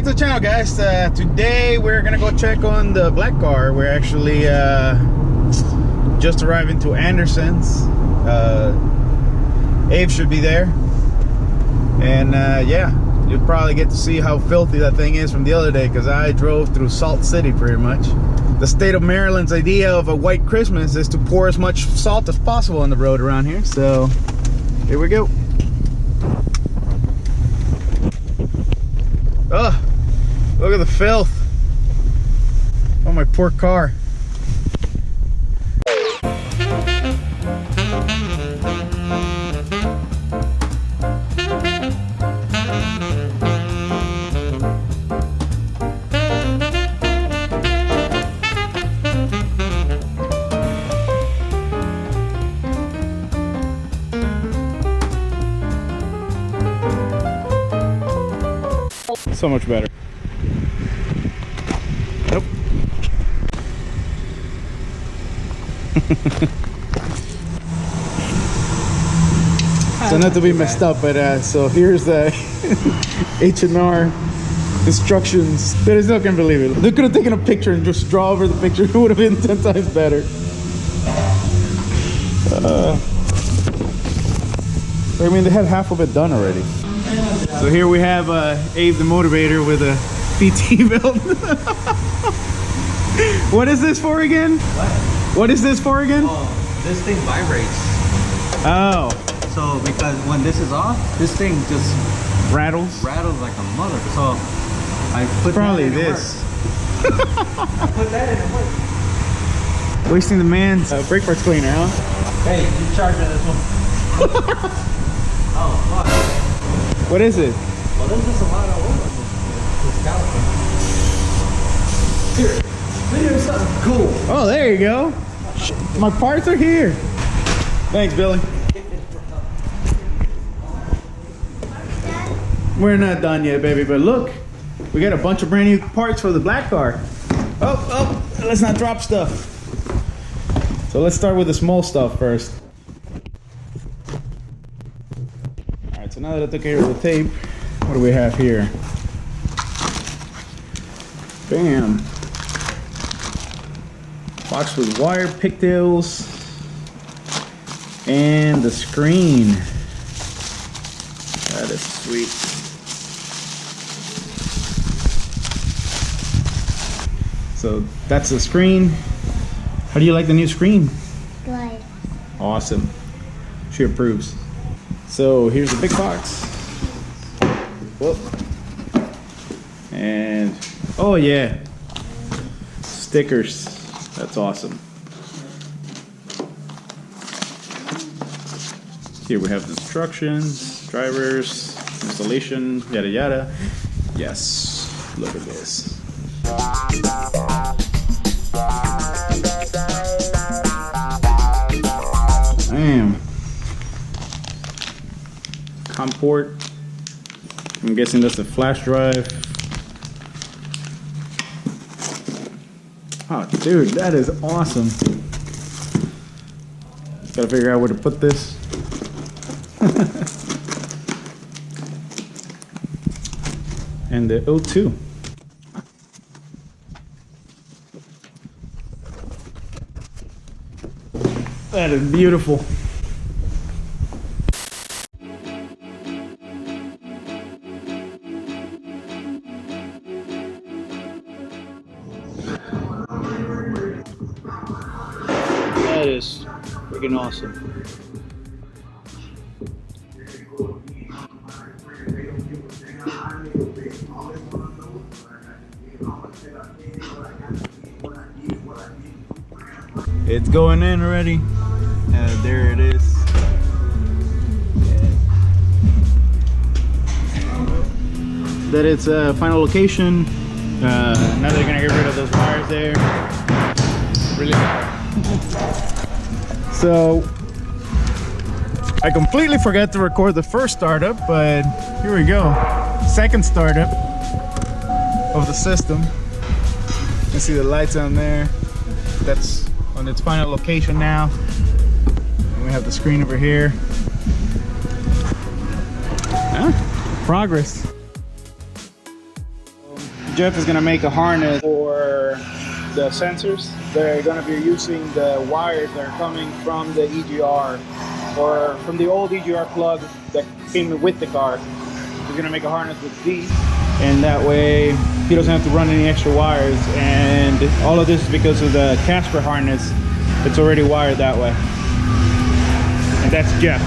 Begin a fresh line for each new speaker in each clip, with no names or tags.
to the channel, guys. Today we're gonna go check on the black car. We're actually just arriving to Anderson's. Abe should be there, and yeah, you'll probably get to see how filthy that thing is from the other day, because I drove through Salt City pretty much. The state of Maryland's idea of a white Christmas is to pour as much salt as possible on the road around here. So here we go. Oh, look at the filth. Oh, my poor car. So much better. Nope. So not to be messed up, but so here's the H&R instructions. They're not gonna believe it. They could have taken a picture and just draw over the picture. It would have been 10 times better. I mean, they had half of it done already. So here we have Abe the motivator with a PT belt. What is this for again? What is this for again?
Oh, this thing vibrates.
Oh.
So because when this is off, this thing just
rattles
like a mother. So I put
probably
that in
this.
I put that in the work.
Wasting the man's brake parts cleaner, huh?
Hey, you charge me this one. Oh, fuck.
What is it?
Well, there's just a lot of oil in this caliper. Here, here's something cool.
Oh, there you go. My parts are here. Thanks, Billy. We're not done yet, baby, but look, we got a bunch of brand new parts for the black car. Oh, let's not drop stuff. So let's start with the small stuff first. So now that I took care of the tape, what do we have here? Bam! Box with wire pigtails and the screen. That is sweet. So that's the screen. How do you like the new screen?
Good.
Awesome. She approves. So here's the big box. Whoop. And oh yeah, stickers. That's awesome. Here we have the instructions, drivers, installation, yada yada. Yes, look at this. Damn. COM port. I'm guessing that's a flash drive. Oh, dude, that is awesome. Gotta figure out where to put this. And the O2. That is beautiful. That is freaking awesome. It's going in already. There it is. That it's final location. Now they're gonna get rid of those wires there. Really. So I completely forgot to record the first startup, but here we go. Second startup of the system. You can see the lights on there. That's on its final location now. And we have the screen over here. Progress. Jeff is gonna make a harness for the sensors. They're gonna be using the wires that are coming from the EGR or from the old EGR plug that came with the car. He's gonna make a harness with these, and that way he doesn't have to run any extra wires. And all of this is because of the Casper harness. It's already wired that way. And that's Jeff.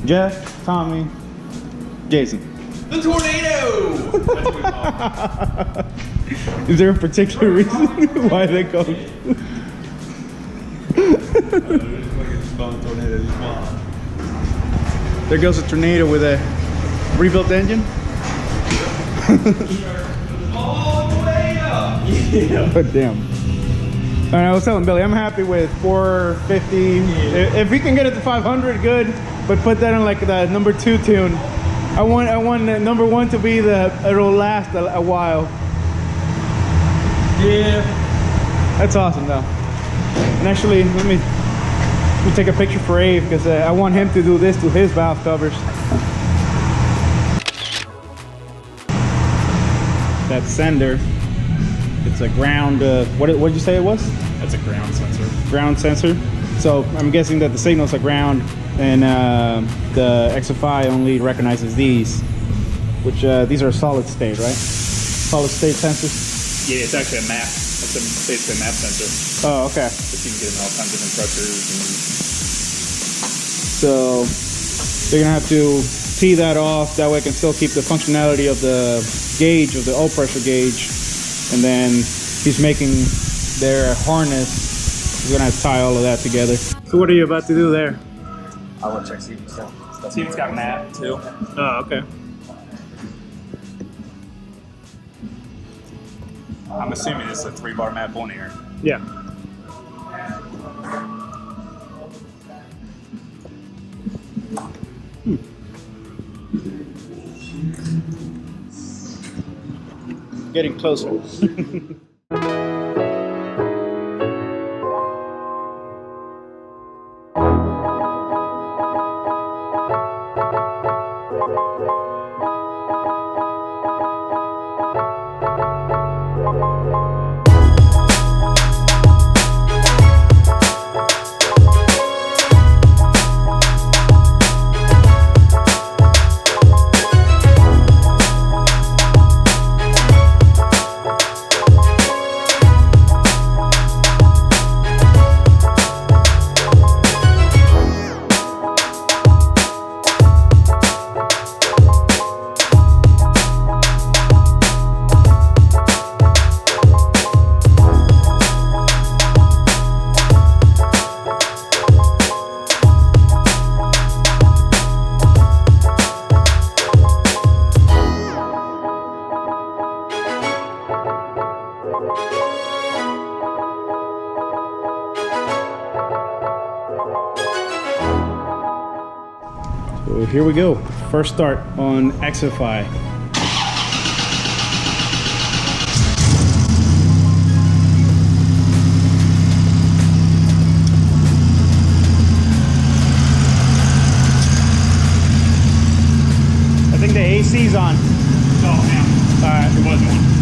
Jeff, Tommy, Jason.
The tornado! That's what we call it.
Is there a particular reason why they call it? There goes a tornado with a rebuilt engine.
All the way up!
Yeah. But damn. All right, I was telling Billy, I'm happy with 450. Yeah. If we can get it to 500, good. But put that on like the number 2 tune. I want number 1 to be it'll last a while.
Yeah.
That's awesome though. And actually, let me take a picture for Abe because I want him to do this to his valve covers. That sender, it's a ground, what did you say it was?
That's a ground sensor.
Ground sensor. So I'm guessing that the signals are ground, and the XFI only recognizes these, which these are solid state, right? Solid state sensors?
Yeah, it's actually a map. It's basically a map sensor.
Oh, okay.
But you can get them in all kinds of different pressures.
So they're gonna have to tee that off. That way I can still keep the functionality of the gauge, of the oil pressure gauge. And then he's making their harness. He's gonna have to tie all of that together. So what are you about to do there?
I want to check Steven's stuff. Steven's got a map too.
Oh, okay.
I'm assuming this is a 3-bar map on here.
Yeah. Getting closer. So here we go. First start on XFI. I think the AC's on.
Oh, yeah.
All right.
It was one.